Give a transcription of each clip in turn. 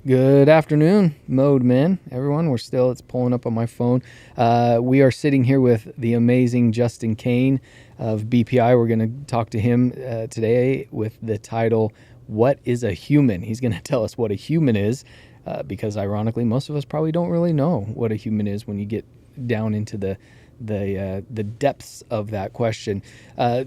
Good afternoon, Mode Men, everyone. It's pulling up on my phone. We are sitting here with the amazing Justin Kane of BPI. We're going to talk to him today with the title, What is a Human? He's going to tell us what a human is, because ironically, most of us probably don't really know what a human is when you get down into the depths of that question.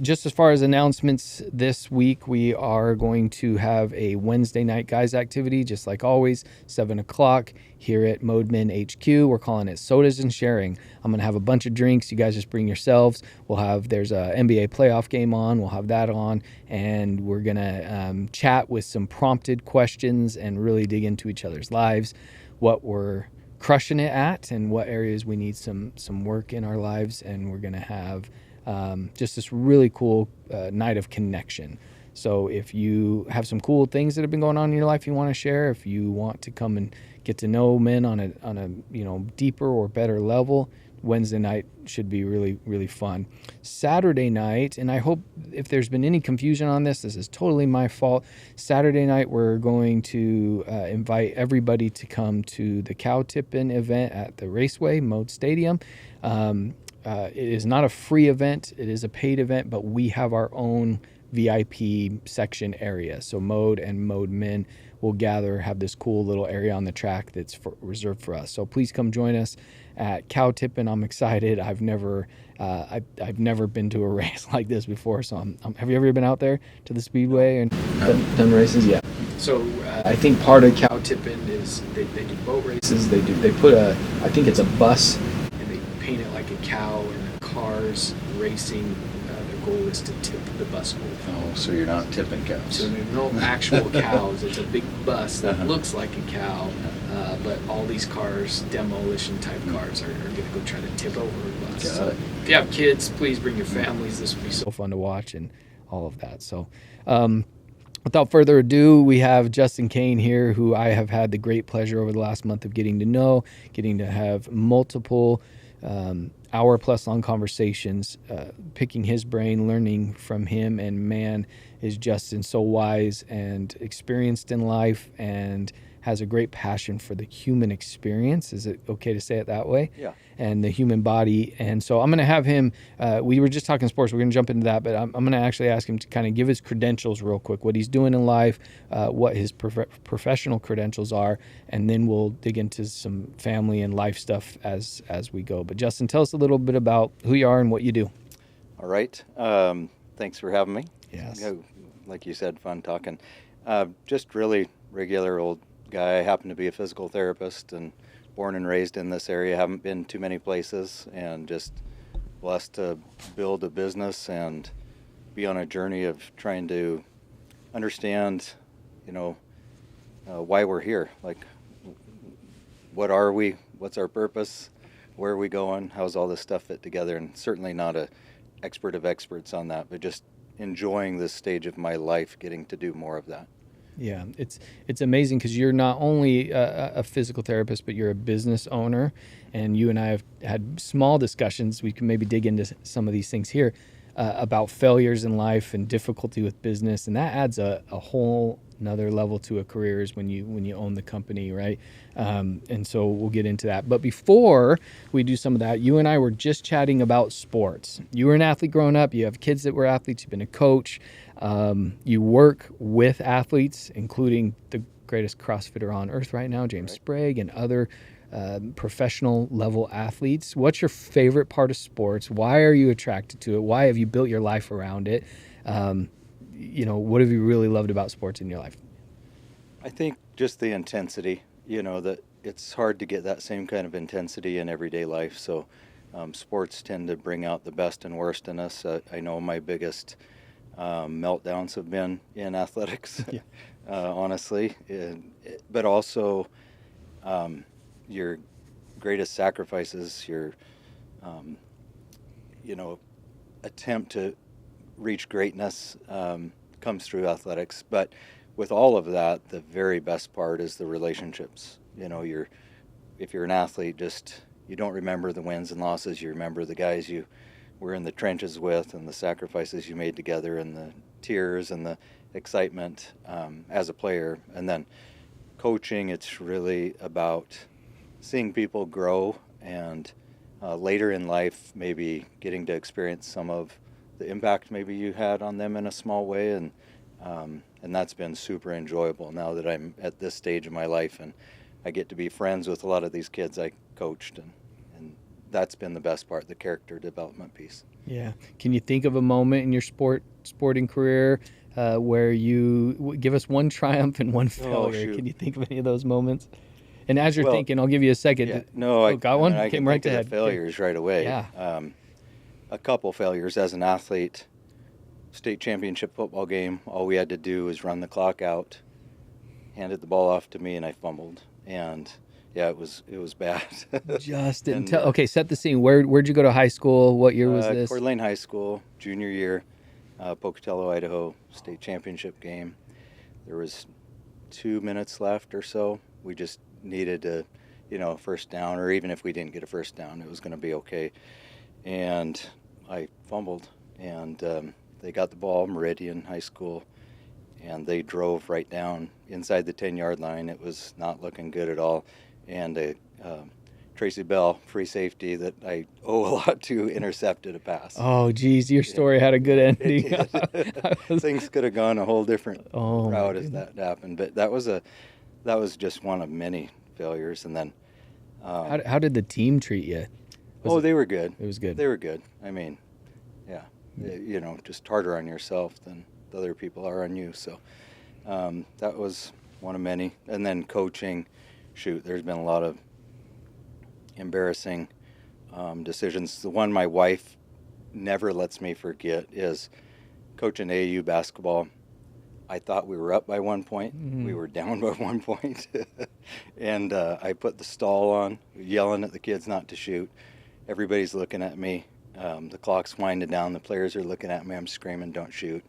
Just as far as announcements this week, we are going to have a Wednesday night guys activity, just like always, 7 o'clock here at Modemen HQ. We're calling it Sodas and Sharing. I'm going to have a bunch of drinks. You guys just bring yourselves. There's a NBA playoff game on. We'll have that on. And we're going to chat with some prompted questions and really dig into each other's lives, what we're crushing it at and what areas we need some work in our lives. And we're going to have just this really cool night of connection. So if you have some cool things that have been going on in your life you want to share, if you want to come and get to know men on a deeper or better level, Wednesday night should be really, really fun. Saturday night, and I hope if there's been any confusion on this is totally my fault. Saturday night, we're going to invite everybody to come to the cow tipping event at the Raceway Mode Stadium. It is not a free event. It is a paid event, but we have our own VIP section area. So Mode and Mode Men will gather, have this cool little area on the track that's reserved for us. So please come join us at cow tipping. I'm excited. I've never been to a race like this before. So have you ever been out there to the Speedway and done races? Yeah. So I think part of cow tipping is they do boat races. They put I think it's a bus, and they paint it like a cow, and the cars racing. Their goal is to tip the bus over. Oh, so you're not tipping cows. So there's no actual cows. It's a big bus that looks like a cow, but all these cars, demolition type cars, are going to go try to tip over a bus. So if you have kids, please bring your families. This will be so fun to watch and all of that. So without further ado, we have Justin Kane here, who I have had the great pleasure over the last month of getting to know, getting to have multiple hour-plus long conversations, picking his brain, learning from him. And man, is Justin so wise and experienced in life and has a great passion for the human experience. Is it okay to say it that way? Yeah. And the human body. And so I'm going to have him, we were just talking sports, we're going to jump into that, but I'm going to actually ask him to kind of give his credentials real quick, what he's doing in life, what his professional credentials are, and then we'll dig into some family and life stuff as we go. But Justin, tell us a little bit about who you are and what you do. All right. Thanks for having me. Yes. Like you said, fun talking. Just really regular old guy. I happen to be a physical therapist and born and raised in this area. Haven't been too many places, and just blessed to build a business and be on a journey of trying to understand, why we're here. Like, what are we? What's our purpose? Where are we going? How's all this stuff fit together? And certainly not an expert of experts on that, but just enjoying this stage of my life, getting to do more of that. Yeah, it's amazing because you're not only a physical therapist, but you're a business owner. And you and I have had small discussions. We can maybe dig into some of these things here about failures in life and difficulty with business. And that adds a whole another level to a career is when you own the company, right? And so we'll get into that. But before we do some of that, you and I were just chatting about sports. You were an athlete growing up. You have kids that were athletes. You've been a coach. You work with athletes, including the greatest CrossFitter on earth right now, James Sprague, and other professional level athletes. What's your favorite part of sports? Why are you attracted to it? Why have you built your life around it? What have you really loved about sports in your life? I think just the intensity, that it's hard to get that same kind of intensity in everyday life. So sports tend to bring out the best and worst in us. I know my biggest meltdowns have been in athletics, honestly, but also your greatest sacrifices, your attempt to reach greatness comes through athletics. But with all of that, the very best part is the relationships. If you're an athlete, you don't remember the wins and losses. You remember the guys you were in the trenches with, and the sacrifices you made together, and the tears and the excitement as a player. And then coaching, it's really about seeing people grow and later in life maybe getting to experience some of the impact maybe you had on them in a small way, and that's been super enjoyable now that I'm at this stage of my life and I get to be friends with a lot of these kids I coached, and that's been the best part, the character development piece. Yeah. Can you think of a moment in your sporting career where you give us one triumph and one failure? Shoot. Can you think of any of those moments? And as you're Well, thinking, I'll give you a second. Yeah, no, Got one? I Came can right think to of the head. Okay. failures right away. Yeah. A couple failures as an athlete. State championship football game, all we had to do was run the clock out, handed the ball off to me, and I fumbled. And yeah, it was bad. Justin, And, okay, set the scene. Where'd you go to high school? What year was this? Coeur d'Alene High School, junior year, Pocatello, Idaho, state championship game. There was 2 minutes left or so. We just needed to, first down, or even if we didn't get a first down, it was going to be okay. And I fumbled, and they got the ball, Meridian High School, and they drove right down inside the 10-yard line. It was not looking good at all. And Tracy Bell, free safety that I owe a lot to, intercepted a pass. Oh, geez, your story had a good ending. Things could have gone a whole different Oh, my route if goodness. that happened. But that was just one of many failures. And then How did the team treat you? they were good. It was good. They were good. I mean, yeah, just harder on yourself than the other people are on you. So that was one of many. And then coaching, there's been a lot of embarrassing decisions. The one my wife never lets me forget is coaching AAU basketball. I thought we were up by 1 point. Mm-hmm. We were down by 1 point. And I put the stall on, yelling at the kids not to shoot. Everybody's looking at me. The clock's winding down. The players are looking at me. I'm screaming, "Don't shoot."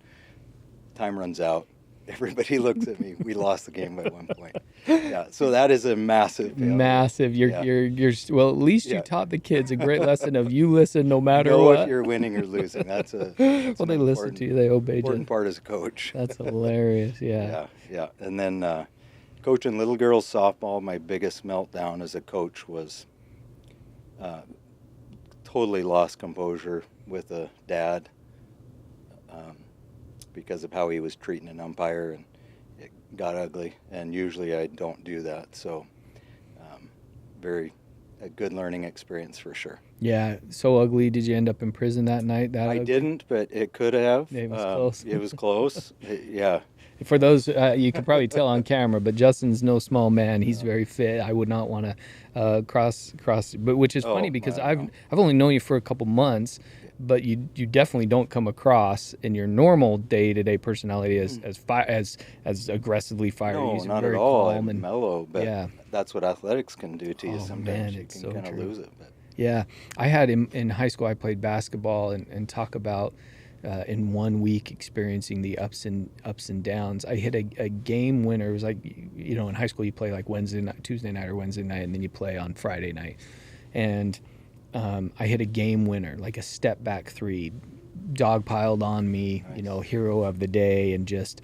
Time runs out. Everybody looks at me. We lost the game by 1 point. Yeah, so that is a massive failure. Massive. You're well, at least you Yeah. taught the kids a great lesson of you listen no matter Know what. if you're winning or losing. That's well, an they listen to you. They obey you. important part as a coach. That's hilarious. Yeah. Yeah. And then coaching little girls softball, my biggest meltdown as a coach was totally lost composure with a dad because of how he was treating an umpire, and it got ugly. And usually I don't do that. So a good learning experience for sure. Yeah. So ugly. Did you end up in prison that night? I didn't, but it could have. It was close. It was close. Yeah. For those, you can probably tell on camera, but Justin's no small man. He's very fit. I would not want to cross, but which is funny because wow, I've no. only known you for a couple months, but you definitely don't come across in your normal day-to-day personality as aggressively fiery. No, You're not very at all. calm I'm and mellow, but yeah. that's what athletics can do to you Oh, sometimes. man, You it's can so kind of true. lose it. But Yeah, I had in high school. I played basketball and talk about in 1 week experiencing the ups and downs. I hit a game winner. It was like in high school you play like Tuesday night or Wednesday night, and then you play on Friday night. And I hit a game winner, like a step back three. Dog piled on me, Nice. Hero of the day, and just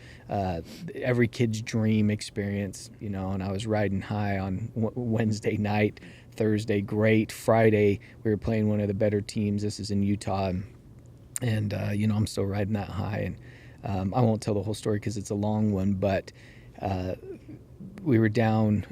every kid's dream experience, And I was riding high on Wednesday night. Thursday, great. Friday, we were playing one of the better teams. This is in Utah, and I'm still riding that high. And I won't tell the whole story because it's a long one, but we were down.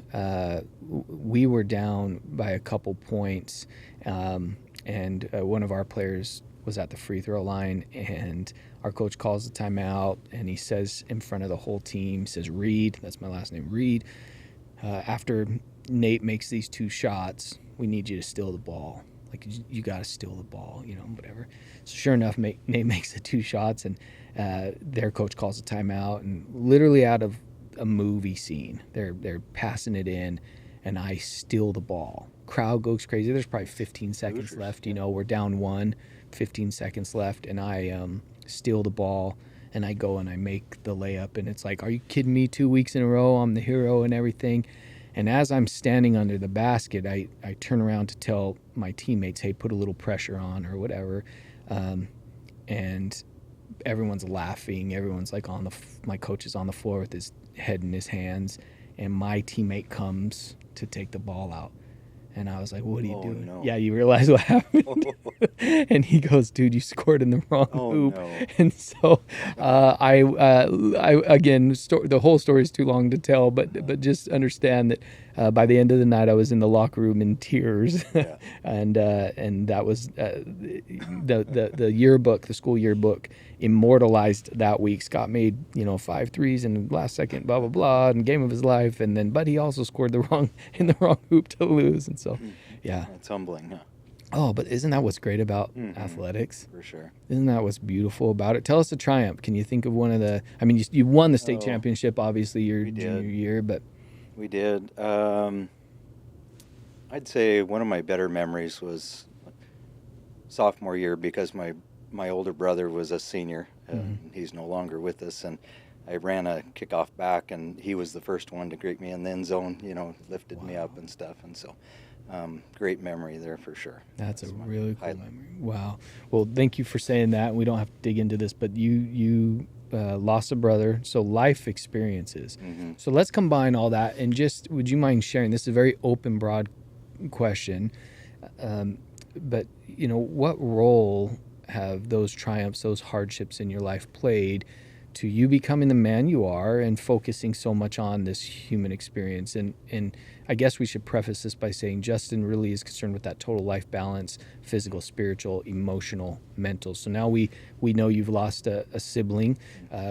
We were down by a couple points, and one of our players was at the free throw line, and our coach calls the timeout, and he says in front of the whole team, says, "Reed," that's my last name, "Reed, after Nate makes these 2 shots, we need you to steal the ball. Like, you got to steal the ball, whatever." So sure enough, Nate makes the 2 shots, and their coach calls a timeout, and literally out of a movie scene, they're passing it in, and I steal the ball. Crowd goes crazy. There's probably 15 seconds left. We're down 1, 15 seconds left, and I steal the ball, and I go and I make the layup, and it's like, are you kidding me? 2 weeks in a row, I'm the hero and everything. And as I'm standing under the basket, I turn around to tell my teammates, "Hey, put a little pressure on," or whatever. And everyone's laughing. Everyone's like my coach is on the floor with his head in his hands. and my teammate comes to take the ball out. And I was like, what are you Oh, doing? no. Yeah, you realize what happened? And he goes, dude, you scored in the wrong Oh, hoop. no. And so I again, the whole story is too long to tell, but just understand that by the end of the night, I was in the locker room in tears. Yeah. And that was the yearbook, the school yearbook, immortalized that week. Scott made 5 threes in the last second, blah blah blah, and game of his life. And then, but he also scored the wrong in the wrong hoop to lose. And so, yeah. It's humbling, huh? Oh, but isn't that what's great about Mhm. athletics? For sure. Isn't that what's beautiful about it? Tell us a triumph. Can you think of one of the? I mean, you won the state Oh, championship, obviously your we junior did. year, but We did. I'd say one of my better memories was sophomore year because my older brother was a senior. He's no longer with us, and I ran a kickoff back, and he was the first one to greet me in the end zone. Lifted me up and stuff, and so great memory there for sure. that's a my really cool highlight. memory. Wow. Well, thank you for saying that. We don't have to dig into this, but you lost a brother, so life experiences. Mhm. So let's combine all that and just, would you mind sharing? This is a very open, broad question, but what role have those triumphs, those hardships in your life played to you becoming the man you are and focusing so much on this human experience? And I guess we should preface this by saying Justin really is concerned with that total life balance, physical, spiritual, emotional, mental. So now we know you've lost a sibling.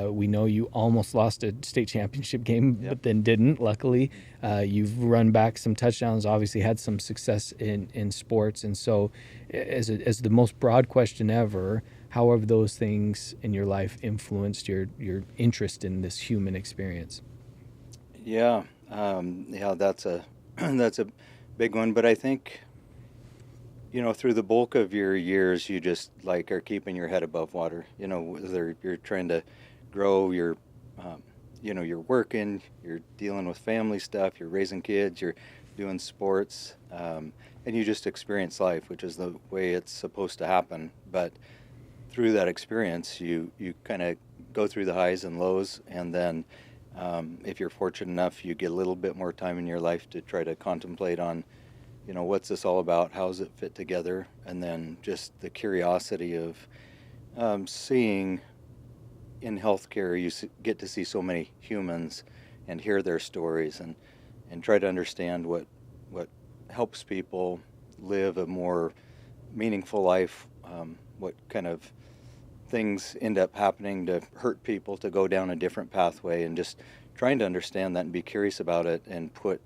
We know you almost lost a state championship game, but then didn't, luckily. You've run back some touchdowns, obviously had some success in sports. And so as the most broad question ever, how have those things in your life influenced your interest in this human experience? Yeah, that's a that's a big one. But I think through the bulk of your years, you just like are keeping your head above water. Whether you're trying to grow, you're working, you're dealing with family stuff, you're raising kids, you're doing sports, and you just experience life, which is the way it's supposed to happen. But through that experience, you kind of go through the highs and lows, and then if you're fortunate enough, you get a little bit more time in your life to try to contemplate on, what's this all about? How does it fit together? And then just the curiosity of seeing in healthcare, get to see so many humans and hear their stories and try to understand what helps people live a more meaningful life, what kind of things end up happening to hurt people to go down a different pathway, and just trying to understand that and be curious about it and put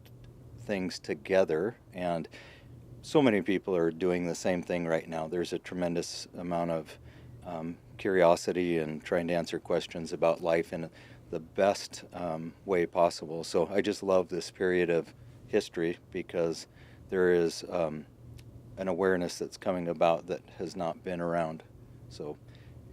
things together. And so many people are doing the same thing right now. There's a tremendous amount of curiosity and trying to answer questions about life in the best way possible. So I just love this period of history because there is an awareness that's coming about that has not been around. So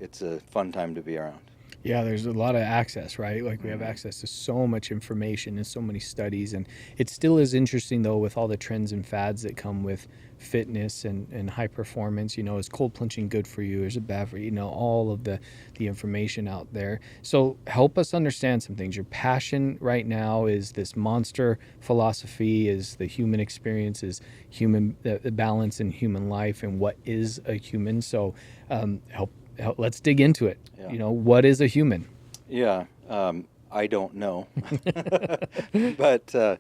it's a fun time to be around. Yeah, there's a lot of access, right? Like we have access to so much information and so many studies. And it still is interesting, though, with all the trends and fads that come with fitness and high performance. Is cold plunging good for you? Is it bad for you? All of the information out there. So help us understand some things. Your passion right now is this monster philosophy, is the human experience, is the balance in human life and what is a human. So let's dig into it. Yeah. What is a human? Yeah, I don't know, but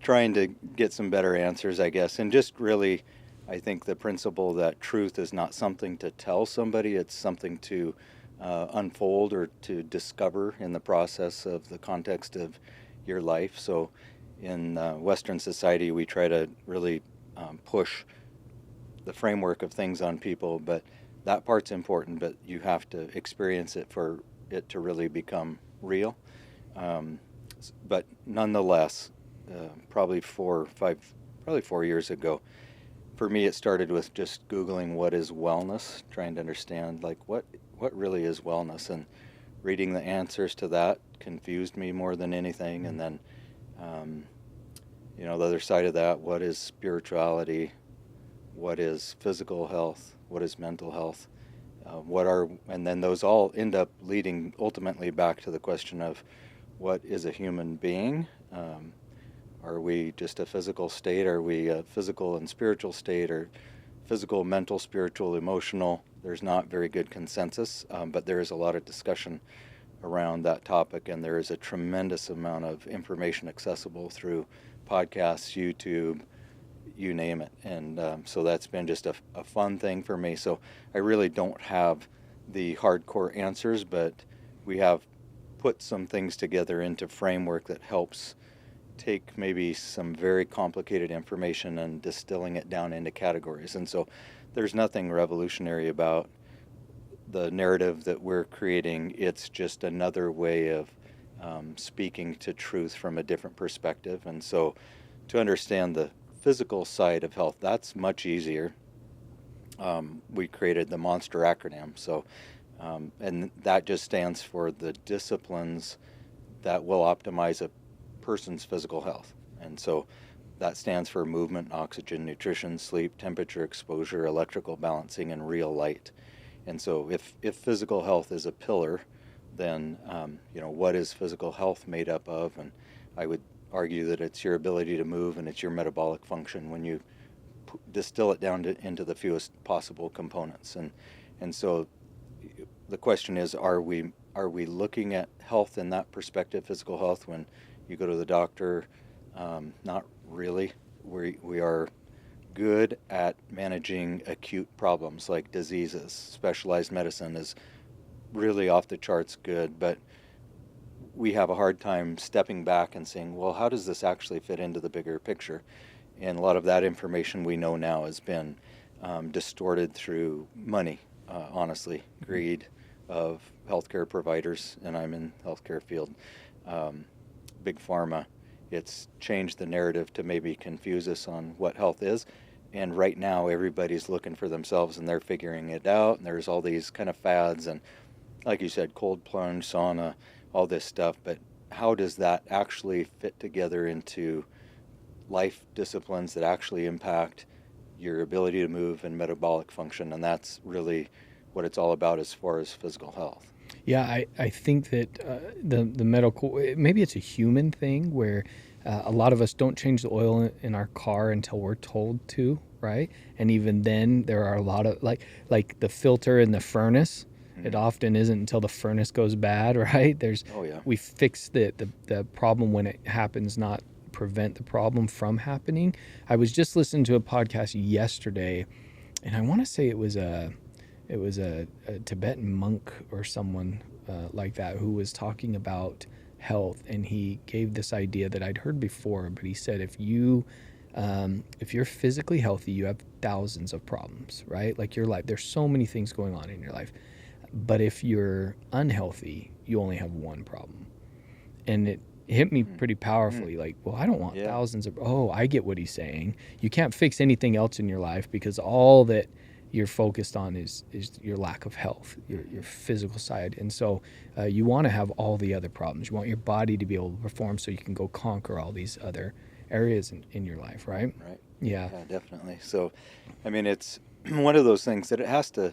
trying to get some better answers, I guess, and just really, I think the principle that truth is not something to tell somebody; it's something to unfold or to discover in the process of the context of your life. So, in Western society, we try to really push the framework of things on people, but that part's important, but you have to experience it for it to really become real. But nonetheless, probably 4 years ago, for me, it started with just Googling what is wellness, trying to understand like what really is wellness, and reading the answers to that confused me more than anything. And then, the other side of that, what is spirituality? What is physical health? What is mental health? And then those all end up leading ultimately back to the question of what is a human being, Um, are we just a physical state? Are we a physical and spiritual state? Or physical, mental, spiritual, emotional? There's not very good consensus, but there is a lot of discussion around that topic, and there is a tremendous amount of information accessible through podcasts, YouTube, you name it. And so that's been just a fun thing for me. So I really don't have the hardcore answers, but we have put some things together into framework that helps take maybe some very complicated information and distilling it down into categories. And so there's nothing revolutionary about the narrative that we're creating. It's just another way of speaking to truth from a different perspective. And so to understand the physical side of health, that's much easier. We created the MONSTER acronym. So, and that just stands for the disciplines that will optimize a person's physical health. And so that stands for movement, oxygen, nutrition, sleep, temperature, exposure, electrical balancing, and real light. And so if physical health is a pillar, then what is physical health made up of? And I would argue that it's your ability to move and it's your metabolic function when you distill it down into the fewest possible components. And so the question is, are we looking at health in that perspective, physical health, when you go to the doctor? Not really. We are good at managing acute problems like diseases. Specialized medicine is really off the charts good, but we have a hard time stepping back and saying, well, how does this actually fit into the bigger picture? And a lot of that information we know now has been distorted through money, honestly, greed of healthcare providers, and I'm in the healthcare field, big pharma. It's changed the narrative to maybe confuse us on what health is. And right now, everybody's looking for themselves and they're figuring it out. And there's all these kind of fads and, like you said, cold plunge, sauna, all this stuff. But how does that actually fit together into life disciplines that actually impact your ability to move and metabolic function? And that's really what it's all about as far as physical health. Yeah, I think that the medical, maybe it's a human thing where a lot of us don't change the oil in our car until we're told to, right? And even then, there are a lot of like the filter in the furnace. It often isn't until the furnace goes bad, right? Oh yeah. We fix the problem when it happens, not prevent the problem from happening. I was just listening to a podcast yesterday, and I want to say it was a Tibetan monk or someone like that who was talking about health, and he gave this idea that I'd heard before, but he said if you're physically healthy, you have thousands of problems, right? Like your life, there's so many things going on in your life. But if you're unhealthy, you only have one problem. And it hit me pretty powerfully. Like, well, I don't want thousands of, I get what he's saying. You can't fix anything else in your life because all that you're focused on is your lack of health, your physical side. And so you want to have all the other problems. You want your body to be able to perform so you can go conquer all these other areas in your life, right? Right. Yeah. Yeah, definitely. So, I mean, it's one of those things that it has to,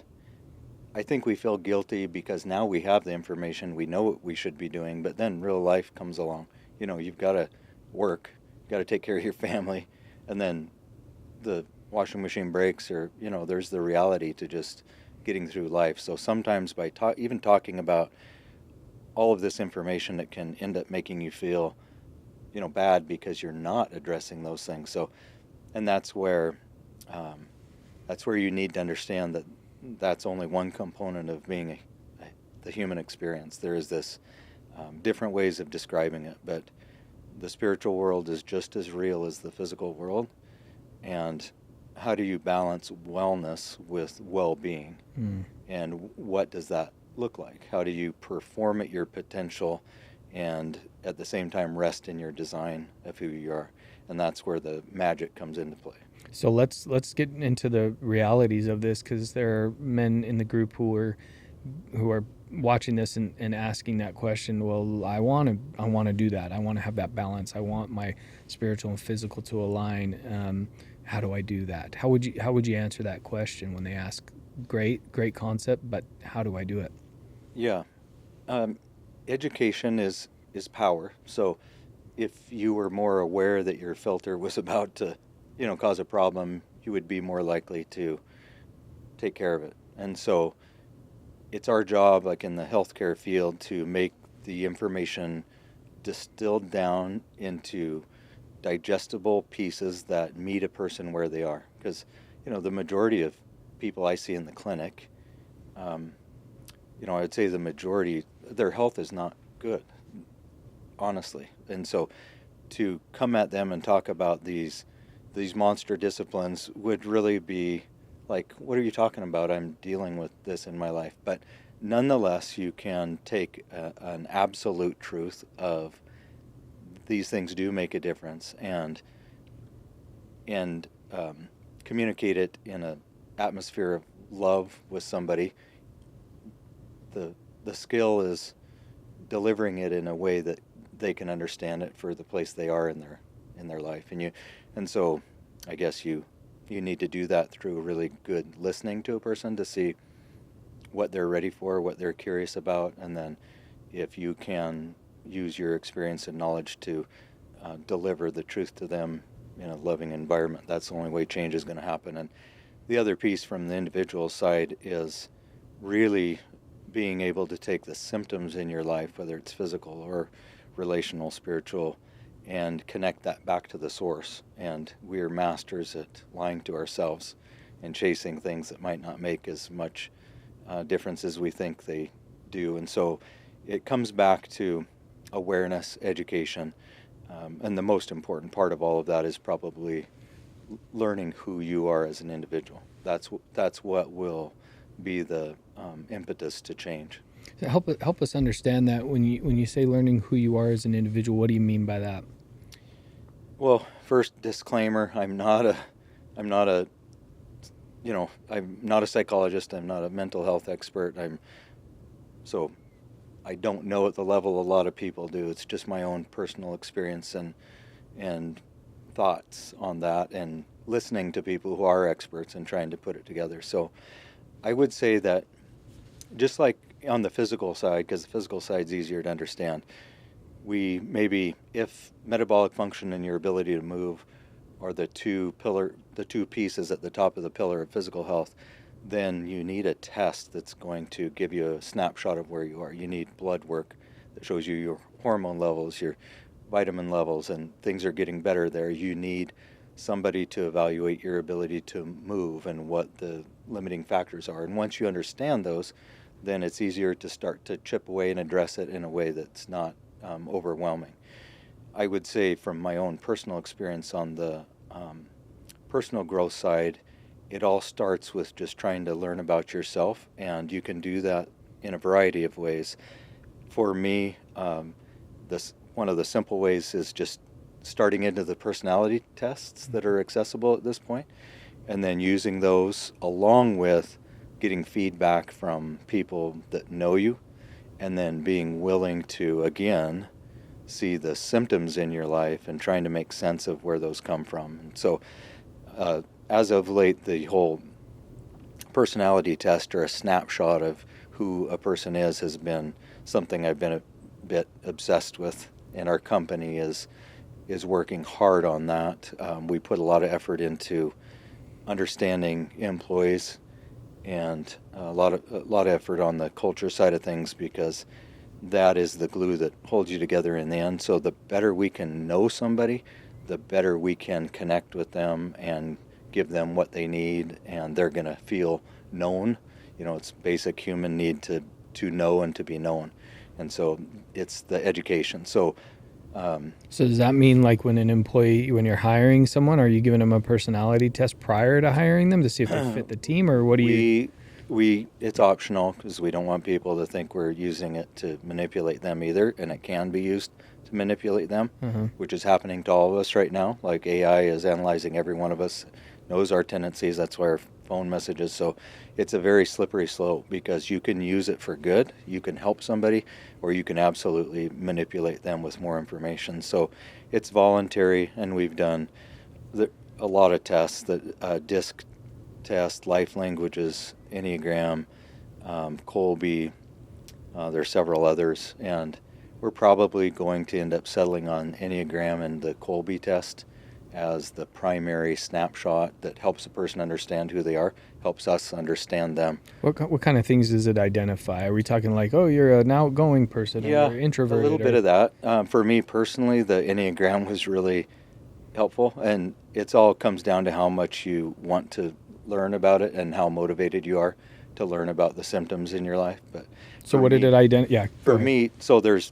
I think we feel guilty because now we have the information, we know what we should be doing, but then real life comes along. You've got to work, you've got to take care of your family, and then the washing machine breaks, or there's the reality to just getting through life. So sometimes by even talking about all of this information, it can end up making you feel bad because you're not addressing those things. So, and that's where you need to understand that that's only one component of being the human experience. There is this different ways of describing it, but the spiritual world is just as real as the physical world. And how do you balance wellness with well-being? And what does that look like? How do you perform at your potential and at the same time rest in your design of who you are? And that's where the magic comes into play. So let's get into the realities of this, because there are men in the group who are watching this and asking that question. Well, I want to do that. I want to have that balance. I want my spiritual and physical to align. How do I do that? How would you answer that question when they ask? Great concept, but how do I do it? Yeah, education is power. So if you were more aware that your filter was about to, cause a problem, you would be more likely to take care of it. And so it's our job, like in the healthcare field, to make the information distilled down into digestible pieces that meet a person where they are. Because, the majority of people I see in the clinic, um, I'd say the majority, their health is not good, honestly. And so to come at them and talk about these monster disciplines would really be like, what are you talking about? I'm dealing with this in my life. But nonetheless, you can take an absolute truth of these things do make a difference, and communicate it in an atmosphere of love with somebody. The skill is delivering it in a way that they can understand it for the place they are in their life. And so I guess you need to do that through really good listening to a person to see what they're ready for, what they're curious about, and then if you can use your experience and knowledge to deliver the truth to them in a loving environment. That's the only way change is going to happen. And the other piece from the individual side is really being able to take the symptoms in your life, whether it's physical or relational, spiritual, and connect that back to the source. And we are masters at lying to ourselves and chasing things that might not make as much difference as we think they do. And so it comes back to awareness, education, and the most important part of all of that is probably learning who you are as an individual. That's what will be the impetus to change. So help us understand that when you say learning who you are as an individual. What do you mean by that? Well, first disclaimer: I'm not a I'm not a psychologist. I'm not a mental health expert. So I don't know at the level a lot of people do. It's just my own personal experience and thoughts on that, and listening to people who are experts and trying to put it together. So I would say that just like on the physical side, because the physical side is easier to understand, we maybe, if metabolic function and your ability to move are the two pieces at the top of the pillar of physical health, then you need a test that's going to give you a snapshot of where you are. You need blood work that shows you your hormone levels, your vitamin levels, and things are getting better there. You need somebody to evaluate your ability to move and what the limiting factors are. And once you understand those, then it's easier to start to chip away and address it in a way that's not overwhelming. I would say from my own personal experience on the personal growth side, it all starts with just trying to learn about yourself, and you can do that in a variety of ways. For me, one of the simple ways is just starting into the personality tests that are accessible at this point, and then using those along with getting feedback from people that know you, and then being willing to, again, see the symptoms in your life and trying to make sense of where those come from. And so as of late, the whole personality test, or a snapshot of who a person is, has been something I've been a bit obsessed with, and our company is working hard on that. We put a lot of effort into understanding employees, and a lot of effort on the culture side of things, because that is the glue that holds you together in the end. So the better we can know somebody, the better we can connect with them and give them what they need, and they're going to feel known. It's basic human need to know and to be known. And so it's the education. So does that mean, like, when you're hiring someone, are you giving them a personality test prior to hiring them to see if they fit the team, or what do you? It's optional, because we don't want people to think we're using it to manipulate them either, and it can be used to manipulate them, which is happening to all of us right now. Like, AI is analyzing every one of us, knows our tendencies. That's why our phone messages. So it's a very slippery slope, because you can use it for good, you can help somebody, or you can absolutely manipulate them with more information. So it's voluntary, and we've done a lot of tests, that DISC test, life languages, Enneagram, Colby. There are several others, and we're probably going to end up settling on Enneagram and the Kolbe test as the primary snapshot that helps a person understand who they are, helps us understand them. What kind of things does it identify? Are we talking like, oh, you're an outgoing person, or Yeah, you're a little introverted, bit or of that. For me personally, the Enneagram was really helpful, and it's all comes down to how much you want to learn about it and how motivated you are to learn about the symptoms in your life. But so for what did me, it identify? Yeah, go for ahead. me, so there's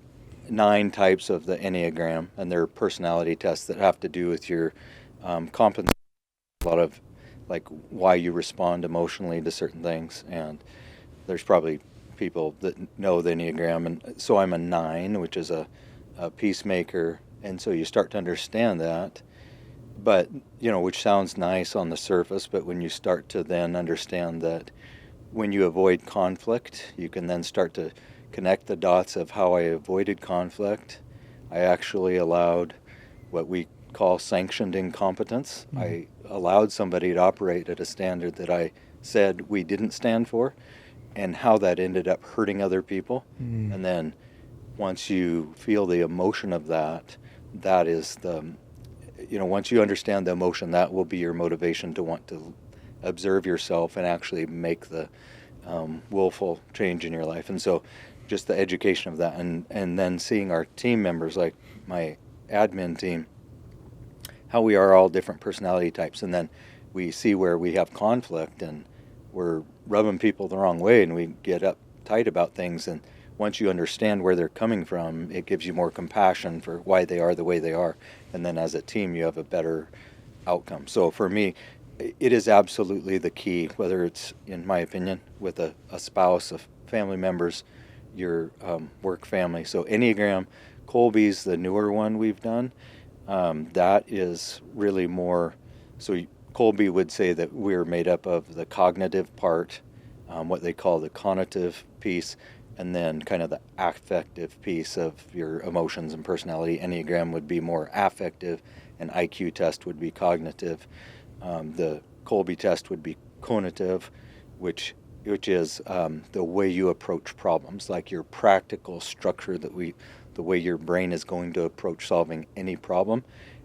9 types of the Enneagram, and they're personality tests that have to do with your competence, a lot of like why you respond emotionally to certain things. And there's probably people that know the Enneagram, and so I'm a 9, which is a peacemaker, and so you start to understand that. But which sounds nice on the surface, but when you start to then understand that when you avoid conflict, you can then start to connect the dots of how I avoided conflict. I actually allowed what we call sanctioned incompetence. Mm-hmm. I allowed somebody to operate at a standard that I said we didn't stand for, and how that ended up hurting other people. Mm. And then once you feel the emotion of that, that is once you understand the emotion, that will be your motivation to want to observe yourself and actually make the willful change in your life. And so just the education of that, and then seeing our team members, like my admin team, how we are all different personality types, and then we see where we have conflict and we're rubbing people the wrong way and we get uptight about things. And once you understand where they're coming from, it gives you more compassion for why they are the way they are. And then as a team, you have a better outcome. So for me, it is absolutely the key, whether it's, in my opinion, with a spouse, of family members, your work family. So Enneagram, Kolbe's the newer one we've done. That is really more, so Kolbe would say that we're made up of the cognitive part, what they call the conative piece, and then kind of the affective piece of your emotions and personality. Enneagram would be more affective, and IQ test would be cognitive. The Kolbe test would be conative, which is the way you approach problems, like your practical structure the way your brain is going to approach solving any problem.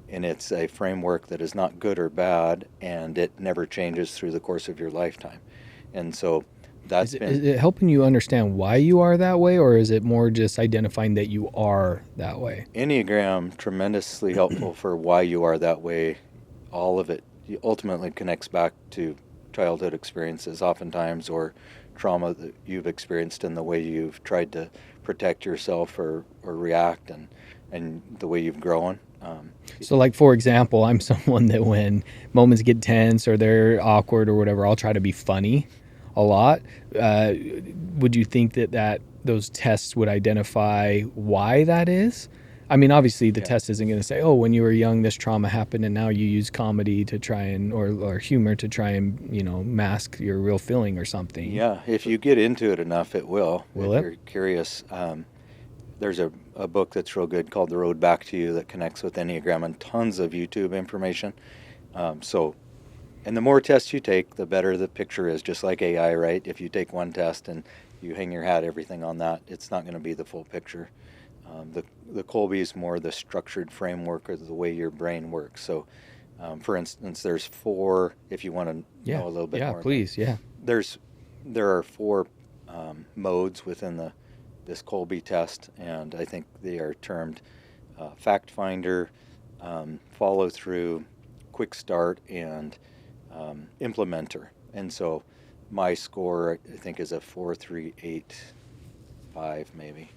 And it's a framework that is not good or bad, and it never changes through the course of your lifetime. And so that's Is it helping you understand why you are that way, or is it more just identifying that you are that way? Enneagram tremendously helpful for why you are that way. All of it ultimately connects back to childhood experiences oftentimes, or trauma that you've experienced, and the way you've tried to protect yourself or react, and the way you've grown. So, like, for example, I'm someone that when moments get tense or they're awkward or whatever, I'll try to be funny a lot. Would you think that those tests would identify why that is? I mean, obviously, the test isn't going to say, oh, when you were young, this trauma happened, and now you use comedy to try and, or humor to try and, mask your real feeling or something. Yeah, if you get into it enough, it will. Will if it? you're curious. There's a book that's real good called The Road Back to You that connects with Enneagram, and tons of YouTube information. And the more tests you take, the better the picture is, just like AI, right? If you take one test and you hang your hat everything on that, it's not going to be the full picture. The Kolbe is more the structured framework or the way your brain works. So, for instance, there's 4, if you want to know a little bit more. Yeah, please, yeah. There are 4 modes within this Kolbe test, and I think they are termed fact finder, follow through, quick start, and implementer. And so my score, I think, is a 4.385 maybe,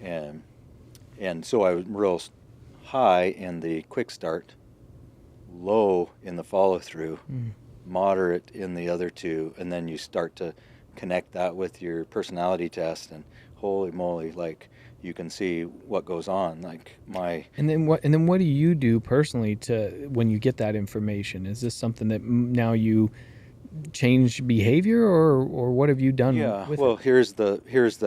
and so I was real high in the quick start, low in the follow through, moderate in the other 2, and then you start to connect that with your personality test, and holy moly, like, you can see what goes on. Like And then what do you do personally to when you get that information? Is this something that now you change behavior, or what have you done with well, it? here's the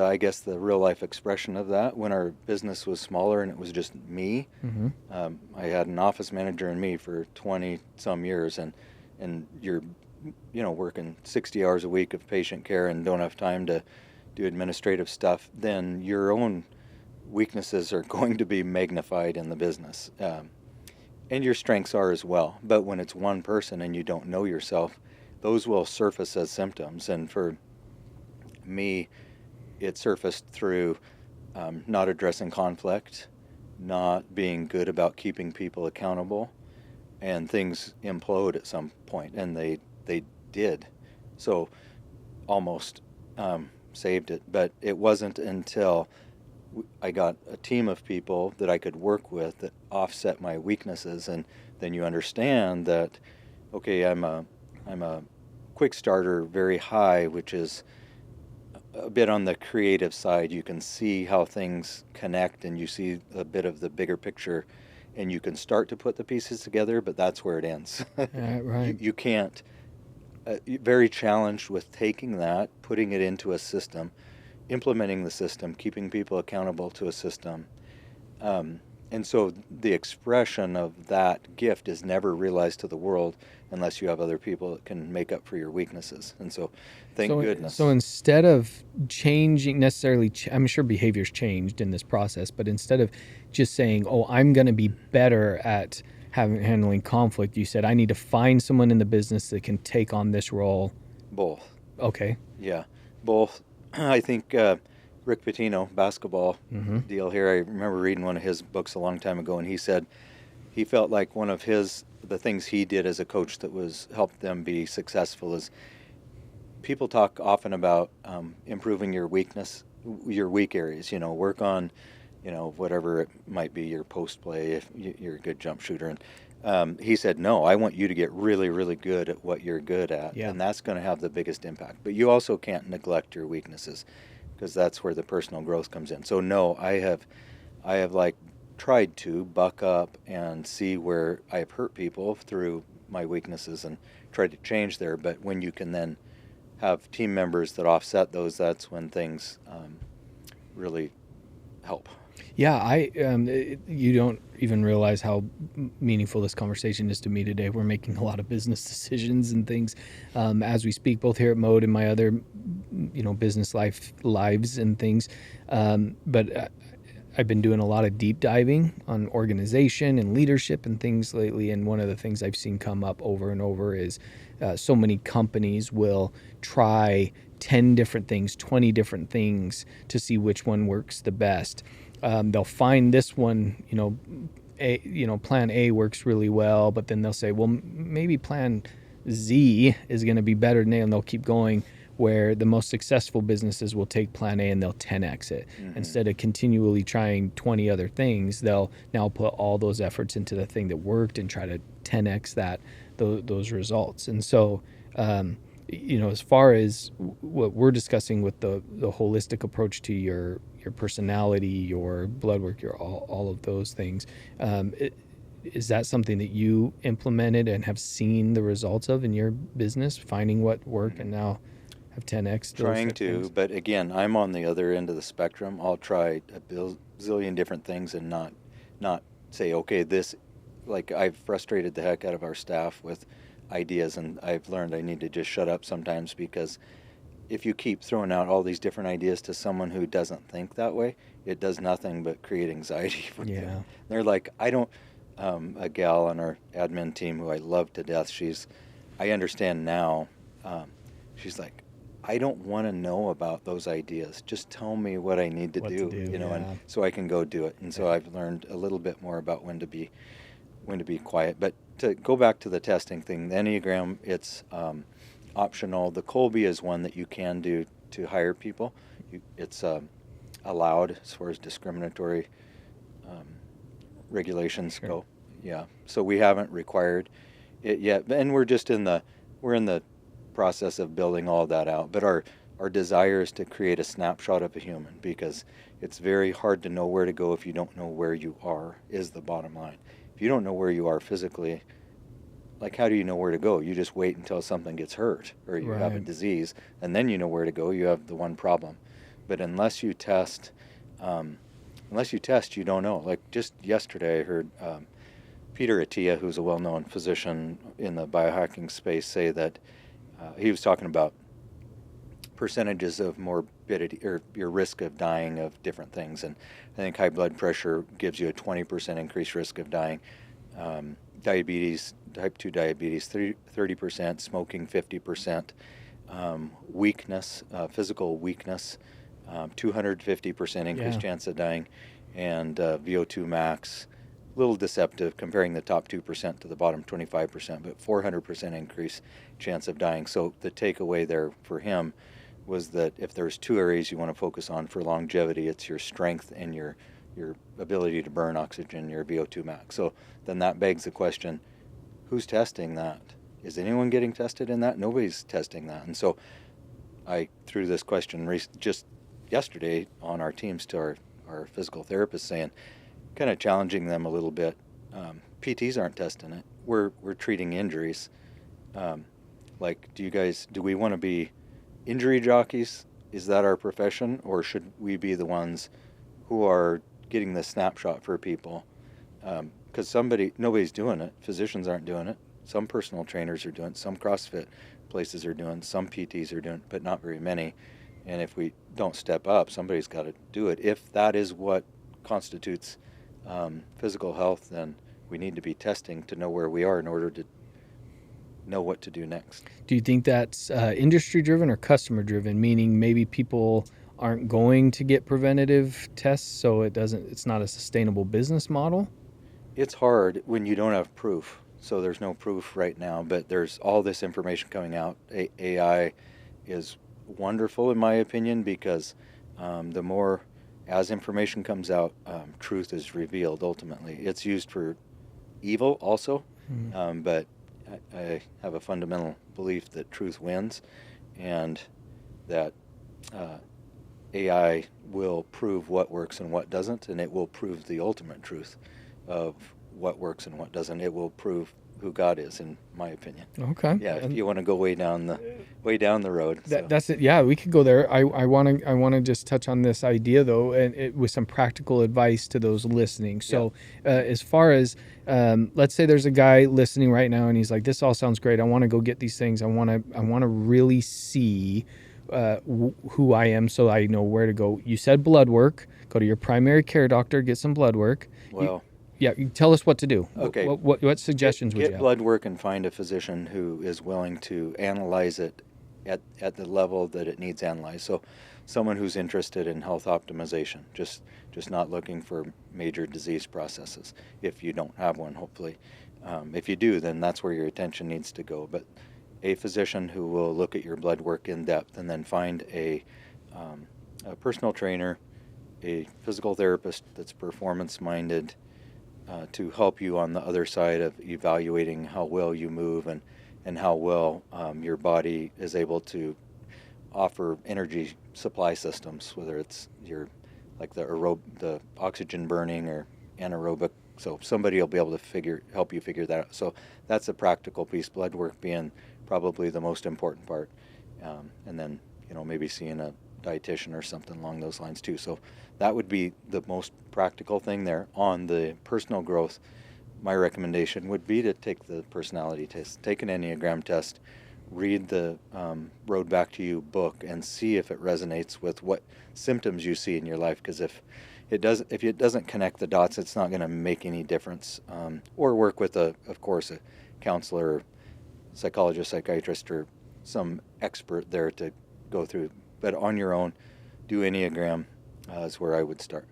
I guess the real life expression of that. When our business was smaller and it was just me, Mm-hmm. I had an office manager and me for 20 some years, and you're working 60 hours a week of patient care and don't have time to do administrative stuff. Then your own weaknesses are going to be magnified in the business. And your strengths are as well. But when it's one person and you don't know yourself, those will surface as symptoms. And for me, it surfaced through not addressing conflict, not being good about keeping people accountable, and things implode at some point, and they did. So almost saved it. But it wasn't until I got a team of people that I could work with that offset my weaknesses, and then you understand that, okay, I'm a quick starter, very high, which is a bit on the creative side. You can see how things connect, and you see a bit of the bigger picture, and you can start to put the pieces together, but that's where it ends. Right. You can't. Very challenged with taking that, putting it into a system, implementing the system, keeping people accountable to a system. And so the expression of that gift is never realized to the world unless you have other people that can make up for your weaknesses. And so thank goodness. So instead of changing necessarily, I'm sure behavior's changed in this process, but instead of just saying, oh, I'm going to be better at handling conflict, you said, I need to find someone in the business that can take on this role. Both. Okay. Yeah, both. I think Rick Pitino, basketball deal here, I remember reading one of his books a long time ago, and he said he felt like one of the things he did as a coach that was helped them be successful is people talk often about improving your weak areas, work on, whatever it might be, your post play, if you're a good jump shooter. And he said, no, I want you to get really, really good at what you're good at. Yeah. And that's going to have the biggest impact. But you also can't neglect your weaknesses, because that's where the personal growth comes in. So no, I have like tried to buck up and see where I've hurt people through my weaknesses and tried to change there. But when you can then have team members that offset those, that's when things really help. Yeah, you don't even realize how meaningful this conversation is to me today. We're making a lot of business decisions and things as we speak, both here at Mode and my other, business lives and things. But I've been doing a lot of deep diving on organization and leadership and things lately. And one of the things I've seen come up over and over is so many companies will try 10 different things, 20 different things to see which one works the best. They'll find this one, plan A works really well, but then they'll say, well, maybe plan Z is going to be better than A, and they'll keep going, where the most successful businesses will take plan A and they'll 10x it. Instead of continually trying 20 other things, they'll now put all those efforts into the thing that worked and try to 10x those results. And so, as far as what we're discussing with the holistic approach to your personality, your blood work, your all of those things, is that something that you implemented and have seen the results of in your business, finding what worked and now have 10x? Trying to, things? But again, I'm on the other end of the spectrum. I'll try a zillion different things and not say, okay, this, like I've frustrated the heck out of our staff with ideas, and I've learned I need to just shut up sometimes, because if you keep throwing out all these different ideas to someone who doesn't think that way, it does nothing but create anxiety for them. They're like, I don't, a gal on our admin team who I love to death, I understand now, she's like, I don't want to know about those ideas. Just tell me what I need to do, and so I can go do it. And so I've learned a little bit more about when to be quiet. But to go back to the testing thing, the Enneagram, it's optional. The Colby is one that you can do to hire people. It's allowed as far as discriminatory regulations go. Yeah. So we haven't required it yet, and we're in the process of building all that out. But our desire is to create a snapshot of a human, because it's very hard to know where to go if you don't know where you are, is the bottom line. If you don't know where you are physically, like, how do you know where to go? You just wait until something gets hurt or you have a disease, and then you know where to go. You have the one problem. But unless you test, you don't know. Like just yesterday, I heard Peter Attia, who's a well-known physician in the biohacking space, say that he was talking about percentages of morbidity or your risk of dying of different things. And I think high blood pressure gives you a 20% increased risk of dying. Diabetes, type 2 diabetes, 30%, smoking 50%, weakness, physical weakness, 250% increased chance of dying, and VO2 max, a little deceptive comparing the top 2% to the bottom 25%, but 400% increase chance of dying. So the takeaway there for him was that if there's two areas you want to focus on for longevity, it's your strength and your ability to burn oxygen, your VO2 max. So then that begs the question, who's testing that? Is anyone getting tested in that? Nobody's testing that. And so I threw this question just yesterday on our teams to our physical therapists, saying, kind of challenging them a little bit. PTs aren't testing it. We're treating injuries. Like, do we want to be injury jockeys? Is that our profession? Or should we be the ones who are getting the snapshot for people? Because nobody's doing it. Physicians aren't doing it. Some personal trainers are doing it. Some CrossFit places are doing it. Some PTs are doing it, but not very many. And if we don't step up, somebody's got to do it. If that is what constitutes physical health, then we need to be testing to know where we are in order to know what to do next. Do you think that's industry driven or customer driven? Meaning maybe people aren't going to get preventative tests, so it's not a sustainable business model? It's hard when you don't have proof. So there's no proof right now, but there's all this information coming out. AI is wonderful in my opinion, because the more as information comes out, truth is revealed ultimately. It's used for evil also, but I have a fundamental belief that truth wins, and that AI will prove what works and what doesn't, and it will prove the ultimate truth of what works and what doesn't. It will prove who God is, in my opinion. Okay. Yeah, if you want to go way down the road. That's it. Yeah, we could go there. I want to just touch on this idea though, and with some practical advice to those listening. So, as far as let's say there's a guy listening right now, and he's like, "This all sounds great. I want to go get these things. I want to really see who I am, so I know where to go." You said blood work. Go to your primary care doctor, get some blood work. Well. You tell us what to do. Okay. What suggestions would you have? Get blood work and find a physician who is willing to analyze it at the level that it needs analyzed. So someone who's interested in health optimization, just not looking for major disease processes. If you don't have one, hopefully. If you do, then that's where your attention needs to go. But a physician who will look at your blood work in depth, and then find a personal trainer, a physical therapist that's performance-minded, to help you on the other side of evaluating how well you move and how well your body is able to offer energy supply systems, whether it's the oxygen burning or anaerobic. So somebody will be able to help you figure that out. So that's a practical piece, blood work being probably the most important part. And then, maybe seeing a dietitian or something along those lines too. So that would be the most practical thing there. On the personal growth, my recommendation would be to take the personality test, take an Enneagram test, read the Road Back to You book, and see if it resonates with what symptoms you see in your life. Because if it doesn't connect the dots, it's not going to make any difference. Or work with of course, a counselor, psychologist, psychiatrist, or some expert there to go through. But on your own, do Enneagram is where I would start.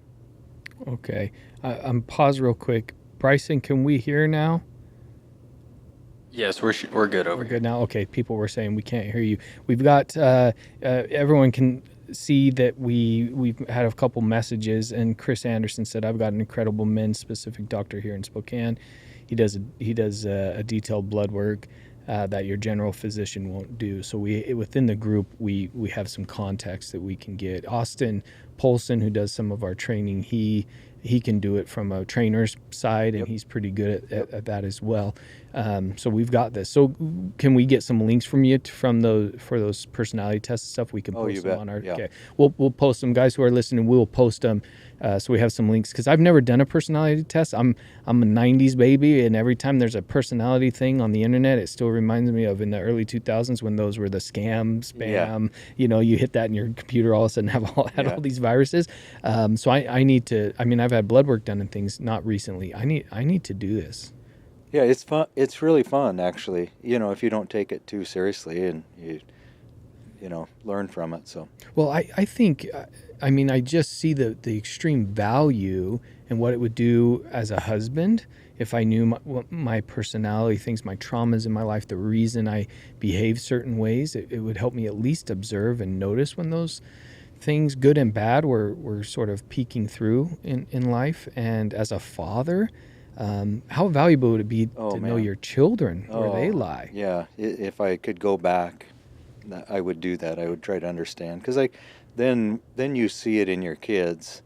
Okay. I'm pause real quick. Bryson, can we hear now? Yes, we're good over We're good now? Okay, people were saying we can't hear you. We've got, everyone can see that we've had a couple messages, and Chris Anderson said, "I've got an incredible men's-specific doctor here in Spokane. He does a detailed blood work that your general physician won't do." So within the group, we have some contacts that we can get. Austin Polson, who does some of our training, he can do it from a trainer's side, and he's pretty good at that as well. So we've got this. So can we get some links from you for those personality tests and stuff? We can post them on our. Yeah. Okay, we'll post them. Guys who are listening, we'll post them So we have some links because I've never done a personality test. I'm a '90s baby, and every time there's a personality thing on the internet, it still reminds me of in the early 2000s when those were the spam. You hit that in your computer, all of a sudden had all these viruses. So I need to. I mean, I've had blood work done and things, not recently. I need to do this. Yeah, it's fun. It's really fun, actually. If you don't take it too seriously and you learn from it. So. Well, I think, I mean, I just see the extreme value and what it would do as a husband if I knew what my personality, things, my traumas in my life, the reason I behave certain ways. It would help me at least observe and notice when those things, good and bad, were sort of peeking through in life. And as a father, how valuable would it be to know your children, where they lie? Yeah, if I could go back, I would do that. I would try to understand, because then you see it in your kids.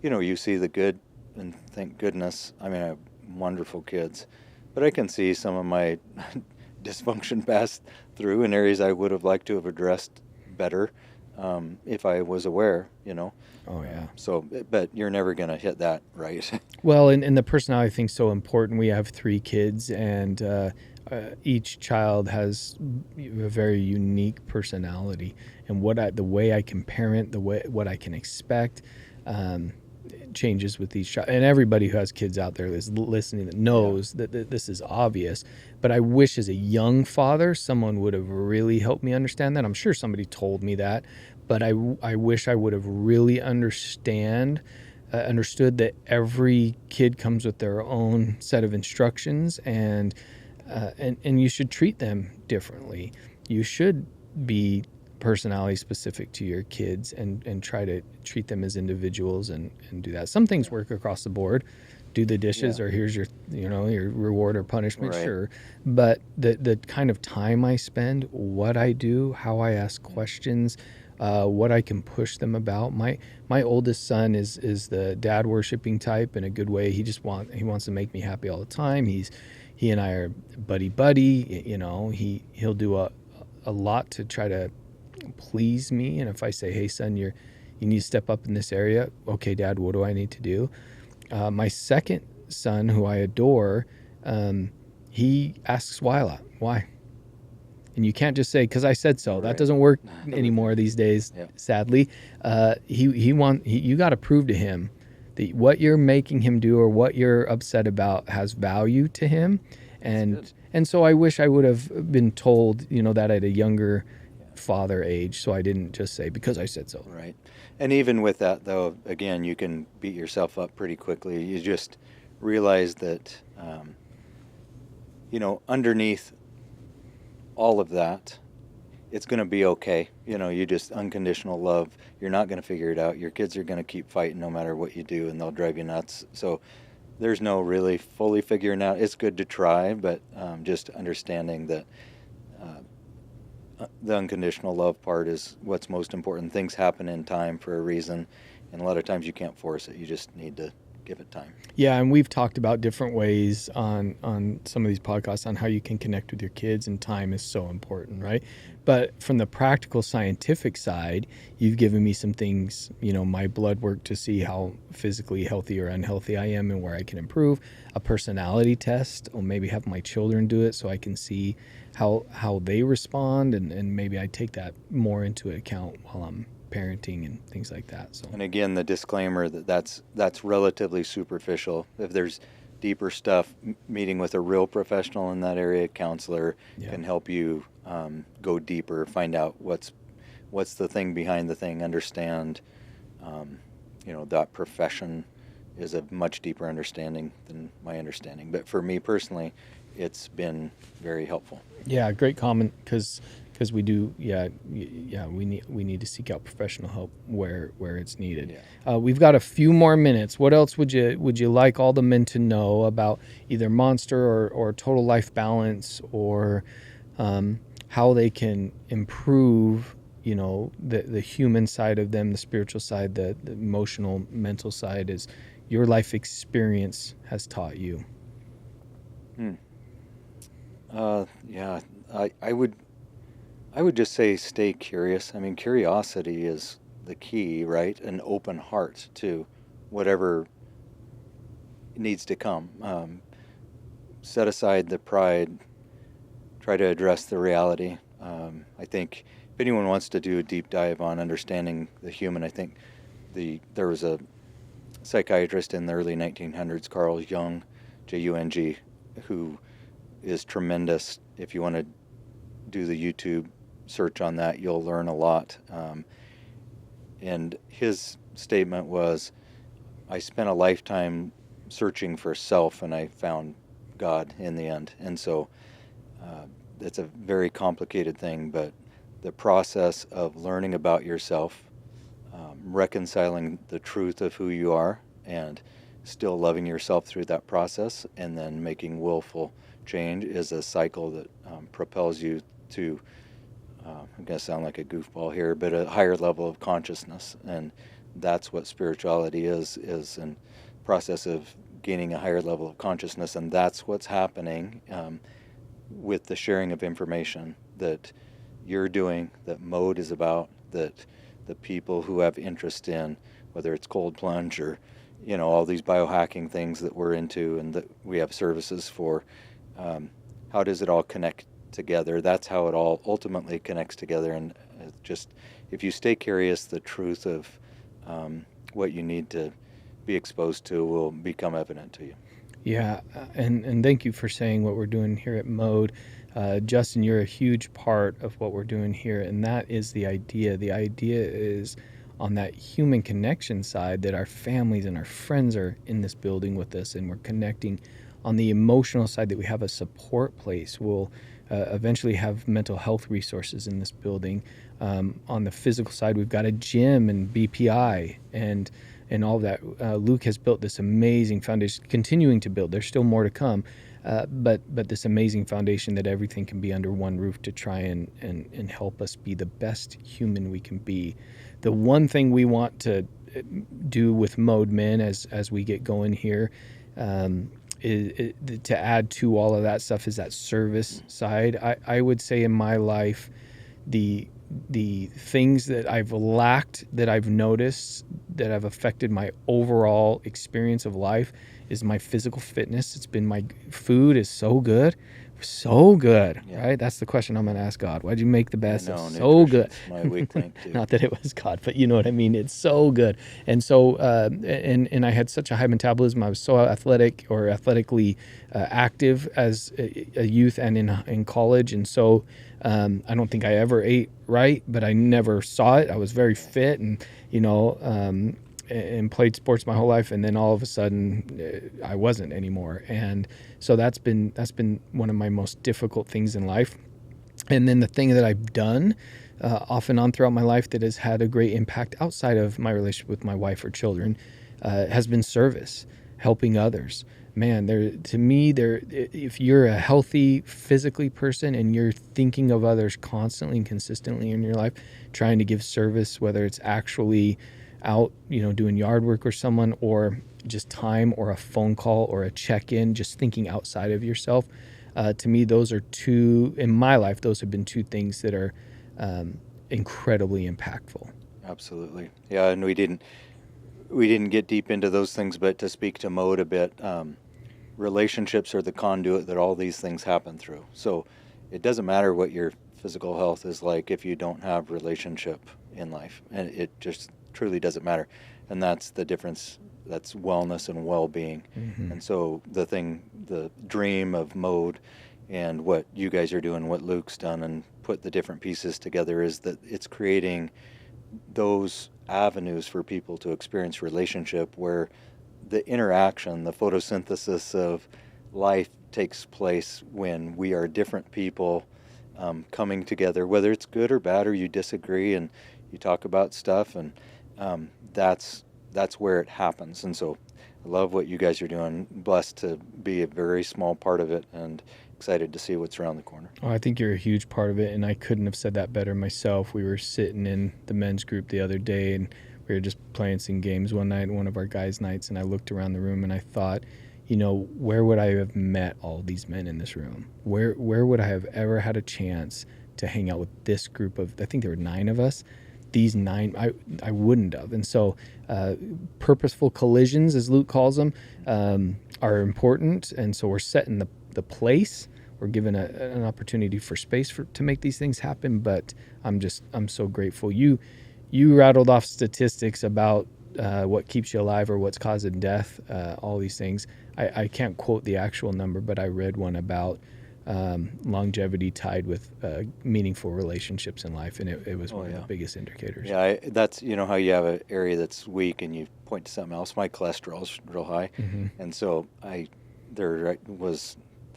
You see the good, and thank goodness. I mean, I have wonderful kids, but I can see some of my dysfunction pass through in areas I would have liked to have addressed better if I was aware. Oh, yeah. So, but you're never going to hit that right. Well, and the personality thing's so important. We have 3 kids, and each child has a very unique personality, and the way I can parent, what I can expect, changes with each child. And everybody who has kids out there is listening that knows that this is obvious. But I wish, as a young father, someone would have really helped me understand that. I'm sure somebody told me that, but I wish I would have really understood that every kid comes with their own set of instructions, and you should treat them differently. You should be personality specific to your kids and try to treat them as individuals and do that. Some things work across the board. Do the dishes, or here's your your reward or punishment, Right. Sure. But the kind of time I spend, what I do, how I ask questions, what I can push them about. My oldest son is the dad worshiping type in a good way. He wants to make me happy all the time. He and I are buddy. He'll do a lot to try to please me. And if I say, hey son, you need to step up in this area, okay dad, what do I need to do? My second son, who I adore, he asks why a lot. Why? And you can't just say, because I said so. That Right. doesn't work anymore these days, sadly. You got to prove to him that what you're making him do or what you're upset about has value to him. And so I wish I would have been told, that at a younger father age, so I didn't just say, because I said so. Right. And even with that, though, again, you can beat yourself up pretty quickly. You just realize that, underneath all of that, it's going to be okay. You just unconditional love. You're not going to figure it out. Your kids are going to keep fighting no matter what you do, and they'll drive you nuts. So there's no really fully figuring out. It's good to try, but just understanding that the unconditional love part is what's most important. Things happen in time for a reason, and a lot of times you can't force it. You just need to give it time. Yeah, and we've talked about different ways on some of these podcasts on how you can connect with your kids, and time is so important, right? But from the practical scientific side, you've given me some things, my blood work to see how physically healthy or unhealthy I am and where I can improve, a personality test, or maybe have my children do it so I can see how they respond, and maybe I take that more into account while I'm parenting and things like that. So, and again, the disclaimer that's relatively superficial. If there's deeper stuff, meeting with a real professional in that area, counselor, can help you go deeper, find out what's the thing behind the thing, understand. That profession is a much deeper understanding than my understanding. But for me personally, it's been very helpful. Yeah, great comment, because we do, we need to seek out professional help where it's needed. Yeah. We've got a few more minutes. What else would you like all the men to know about either Monster or Total Life Balance, or how they can improve, the human side of them, the spiritual side, the emotional, mental side, as your life experience has taught you? I would just say stay curious. I mean, curiosity is the key, right? An open heart too. whatever needs to come. Set aside the pride, try to address the reality. I think if anyone wants to do a deep dive on understanding the human, I think there was a psychiatrist in the early 1900s, Carl Jung, Jung, who is tremendous. If you want to do the YouTube search on that, you'll learn a lot. And his statement was, I spent a lifetime searching for self, and I found God in the end. And so it's a very complicated thing, but the process of learning about yourself, reconciling the truth of who you are, and still loving yourself through that process, and then making willful change is a cycle that propels you to, I'm going to sound like a goofball here, but a higher level of consciousness. And that's what spirituality is a process of gaining a higher level of consciousness. And that's what's happening with the sharing of information that you're doing, that Mode is about, that the people who have interest in, whether it's cold plunge or, all these biohacking things that we're into and that we have services for, how does it all connect together? That's how it all ultimately connects together. And just, if you stay curious, the truth of what you need to be exposed to will become evident to you. Yeah, and thank you for saying what we're doing here at Mode. Justin, you're a huge part of what we're doing here, and that is the idea. The idea is on that human connection side, that our families and our friends are in this building with us, and we're connecting. On the emotional side, that we have a support place. We'll eventually have mental health resources in this building. On the physical side, we've got a gym and BPI and all of that. Luke has built this amazing foundation, continuing to build. There's still more to come, but this amazing foundation that everything can be under one roof to try and help us be the best human we can be. The one thing we want to do with Mode Men as we get going here, is to add to all of that stuff, is that service side. I would say in my life, the things that I've lacked, that I've noticed, that have affected my overall experience of life, is my physical fitness. It's been my food is so good, Yeah. right? That's the question I'm going to ask God. Why'd you make the best? I know, It's so good. my weak link too. Not that it was God, but you know what I mean? It's so good. And so, and I had such a high metabolism. I was so athletically active as a youth and in college. And so I don't think I ever ate right, but I never saw it. I was very fit and, and played sports my whole life. And then all of a sudden I wasn't anymore. And so that's been one of my most difficult things in life. And then the thing that I've done off and on throughout my life that has had a great impact outside of my relationship with my wife or children has been service, helping others. Man, if you're a healthy physically person and you're thinking of others constantly and consistently in your life, trying to give service, whether it's actually out, doing yard work or someone, or just time or a phone call or a check-in, just thinking outside of yourself. To me, those are two, in my life, those have been two things that are incredibly impactful. Absolutely. Yeah, and we didn't get deep into those things, but to speak to Mode a bit, relationships are the conduit that all these things happen through. So it doesn't matter what your physical health is like if you don't have relationship in life, and it just truly doesn't matter. And that's the difference. That's wellness and well-being. Mm-hmm. And so the dream of Mode and what you guys are doing, what Luke's done, and put the different pieces together, is that it's creating those avenues for people to experience relationship where the interaction, the photosynthesis of life takes place when we are different people coming together, whether it's good or bad or you disagree and you talk about stuff, and that's where it happens. And so I love what you guys are doing. Blessed to be a very small part of it and excited to see what's around the corner. Oh, I think you're a huge part of it, and I couldn't have said that better myself. We were sitting in the men's group the other day, and we were just playing some games one night, one of our guys' nights, and I looked around the room and I thought, where would I have met all these men in this room? Where would I have ever had a chance to hang out with this group of, I think there were 9 of us, these 9, I wouldn't have. And so purposeful collisions, as Luke calls them, are important. And so we're setting the place. We're given an opportunity for space to make these things happen. But I'm so grateful. You rattled off statistics about what keeps you alive or what's causing death, all these things. I can't quote the actual number, but I read one about longevity tied with meaningful relationships in life, and it was one of the biggest indicators. Yeah, that's how you have an area that's weak and you point to something else. My cholesterol's real high, and so there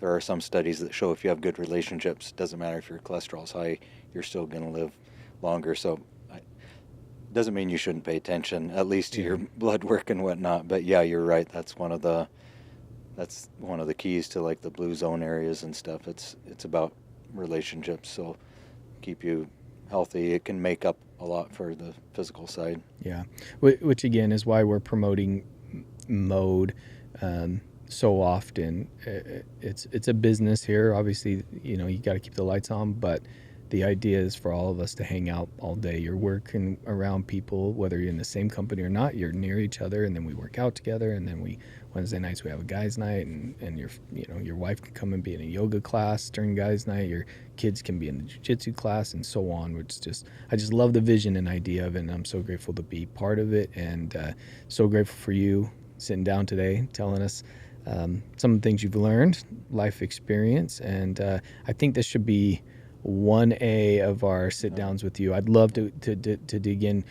are some studies that show if you have good relationships, doesn't matter if your cholesterol's high, you're still going to live longer. So doesn't mean you shouldn't pay attention, at least to your blood work and whatnot. But yeah, you're right. That's one of the keys to like the blue zone areas and stuff. It's about relationships. So keep you healthy. It can make up a lot for the physical side. Yeah, which again is why we're promoting mode so often. It's a business here. Obviously, you got to keep the lights on, but the idea is for all of us to hang out all day. You're working around people, whether you're in the same company or not. You're near each other, and then we work out together. And then Wednesday nights we have a guys' night, and your wife can come and be in a yoga class during guys' night. Your kids can be in the jiu-jitsu class, and so on. I just love the vision and idea of it, and I'm so grateful to be part of it, and so grateful for you sitting down today, telling us some of the things you've learned, life experience, and I think this should be 1A of our sit downs with you. I'd love to dig in,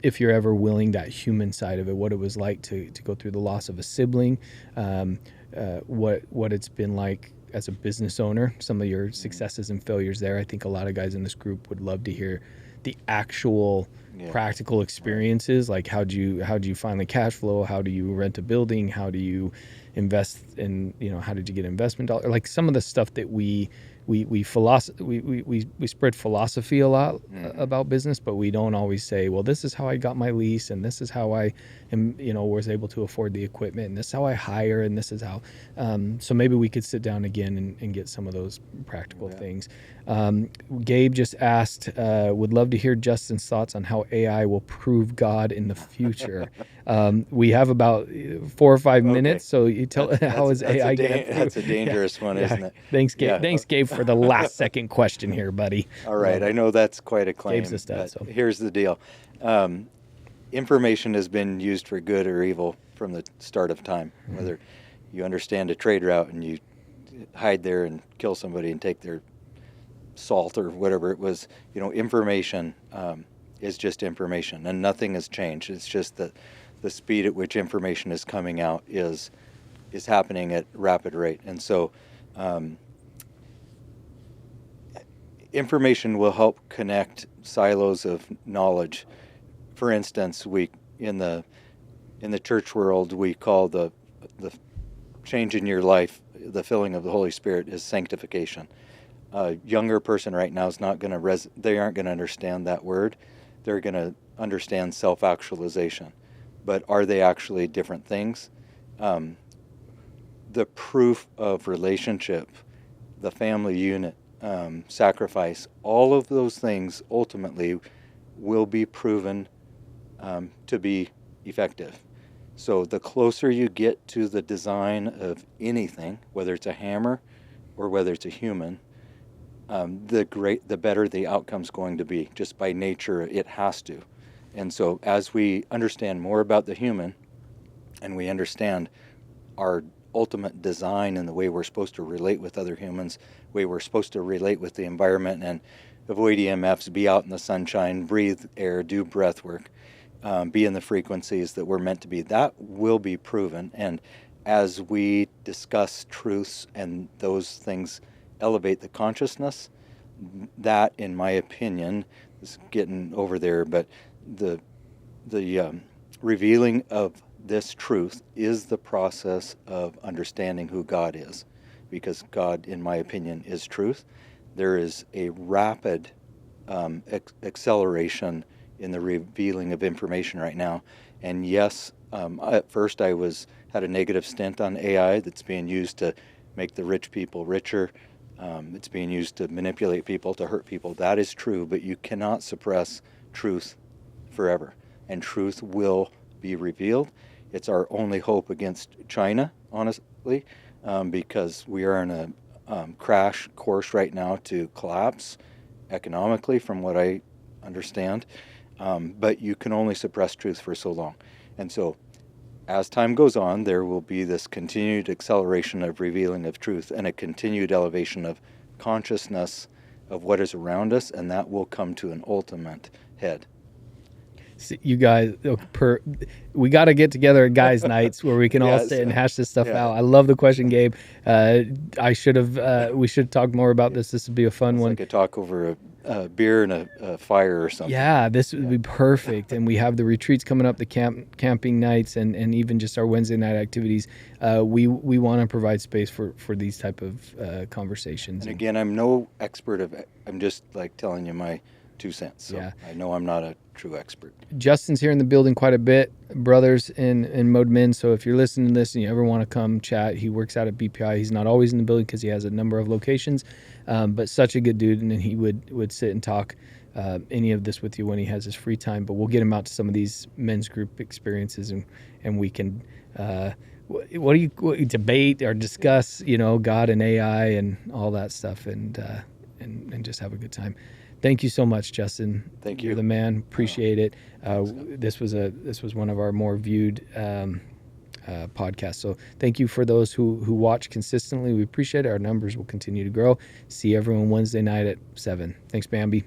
if you're ever willing, that human side of it, what it was like to go through the loss of a sibling, what it's been like as a business owner, some of your successes and failures there. I think a lot of guys in this group would love to hear the actual practical experiences, like how do you find the cash flow, how do you rent a building, how do you invest in, how did you get investment dollars, like some of the stuff that we spread philosophy a lot about business, but we don't always say, well, this is how I got my lease, and this is how I am, was able to afford the equipment, and this is how I hire, and this is how. So maybe we could sit down again and get some of those practical things. Gabe just asked, would love to hear Justin's thoughts on how AI will prove God in the future. We have about 4 or 5 minutes, so you tell how is AI going to. That's a dangerous one, isn't it? Thanks, Gabe. Thanks, Gabe, for the last second question here, buddy. All right, I know that's quite a claim. Gabe's the stat, so. Here's the deal. Information has been used for good or evil from the start of time. Whether you understand a trade route and you hide there and kill somebody and take their salt or whatever it was, information is just information, and nothing has changed. It's just that the speed at which information is coming out is happening at rapid rate. And so information will help connect silos of knowledge. For instance, in the church world, we call the change in your life, the filling of the Holy Spirit, is sanctification. A younger person right now is not going to they aren't going to understand that word. They're going to understand self-actualization. But are they actually different things? The proof of relationship, the family unit, sacrifice, all of those things ultimately will be proven to be effective. So the closer you get to the design of anything, whether it's a hammer or whether it's a human, the better the outcome's going to be. Just by nature, it has to. And so as we understand more about the human, and we understand our ultimate design and the way we're supposed to relate with other humans, the way we're supposed to relate with the environment and avoid EMFs, be out in the sunshine, breathe air, do breath work, be in the frequencies that we're meant to be, that will be proven. And as we discuss truths and those things elevate the consciousness, that, in my opinion, is getting over there, but the revealing of this truth is the process of understanding who God is, because God, in my opinion, is truth. There is a rapid acceleration in the revealing of information right now. And yes, at first I had a negative stint on AI that's being used to make the rich people richer. It's being used to manipulate people, to hurt people. That is true, but you cannot suppress truth forever, and truth will be revealed. It's our only hope against China, honestly, because we are in a crash course right now to collapse economically, from what I understand. But you can only suppress truth for so long. And so as time goes on, there will be this continued acceleration of revealing of truth and a continued elevation of consciousness of what is around us, and that will come to an ultimate head. You guys, we got to get together at guys' nights where we can all sit and hash this stuff out. I love the question, Gabe. We should talk more about this. This would be a fun one. Like a talk over a beer and a fire or something. Yeah, this would be perfect. And we have the retreats coming up, the camping nights, and even just our Wednesday night activities. We want to provide space for these type of conversations. And again, I'm no expert I'm just like telling you my 2 cents. So yeah. I know I'm not a true expert. Justin's here in the building quite a bit, brothers in Mode Men. So if you're listening to this and you ever want to come chat, he works out at BPI. He's not always in the building because he has a number of locations, but such a good dude, and he would sit and talk any of this with you when he has his free time. But we'll get him out to some of these men's group experiences, and we can what debate or discuss, God and AI and all that stuff, and just have a good time. Thank you so much, Justin. Thank you. You're the man. Appreciate it. This was one of our more viewed podcasts. So thank you for those who watch consistently. We appreciate it. Our numbers will continue to grow. See everyone Wednesday night at 7. Thanks, Bambi.